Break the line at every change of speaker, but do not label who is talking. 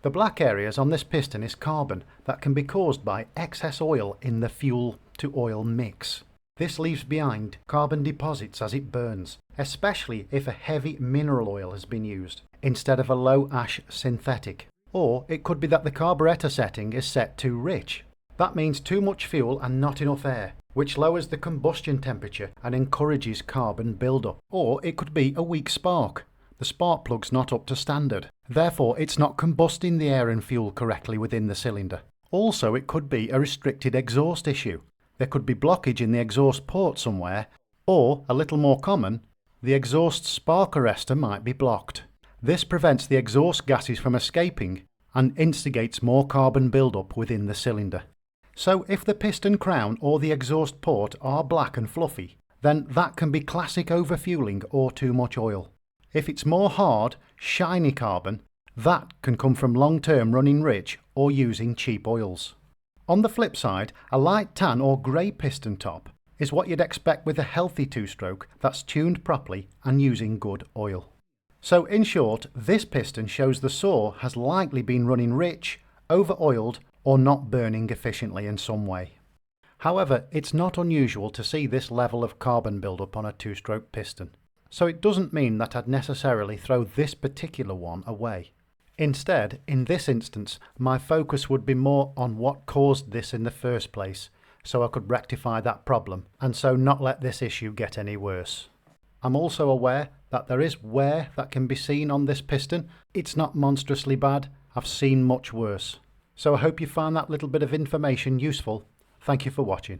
The black areas on this piston is carbon that can be caused by excess oil in the fuel to oil mix. This leaves behind carbon deposits as it burns, especially if a heavy mineral oil has been used instead of a low ash synthetic. Or it could be that the carburetor setting is set too rich. That means too much fuel and not enough air, which lowers the combustion temperature and encourages carbon buildup. Or it could be a weak spark. The spark plug's not up to standard. Therefore, it's not combusting the air and fuel correctly within the cylinder. Also, it could be a restricted exhaust issue. There could be blockage in the exhaust port somewhere, or, a little more common, the exhaust spark arrestor might be blocked. This prevents the exhaust gases from escaping and instigates more carbon buildup within the cylinder. So if the piston crown or the exhaust port are black and fluffy, then that can be classic overfueling or too much oil. If it's more hard, shiny carbon, that can come from long-term running rich or using cheap oils. On the flip side, a light tan or grey piston top is what you'd expect with a healthy two-stroke that's tuned properly and using good oil. So in short, this piston shows the saw has likely been running rich, over-oiled, or not burning efficiently in some way. However, it's not unusual to see this level of carbon buildup on a two-stroke piston. So it doesn't mean that I'd necessarily throw this particular one away. Instead, in this instance, my focus would be more on what caused this in the first place, so I could rectify that problem, and so not let this issue get any worse. I'm also aware that there is wear that can be seen on this piston. It's not monstrously bad. I've seen much worse. So I hope you found that little bit of information useful. Thank you for watching.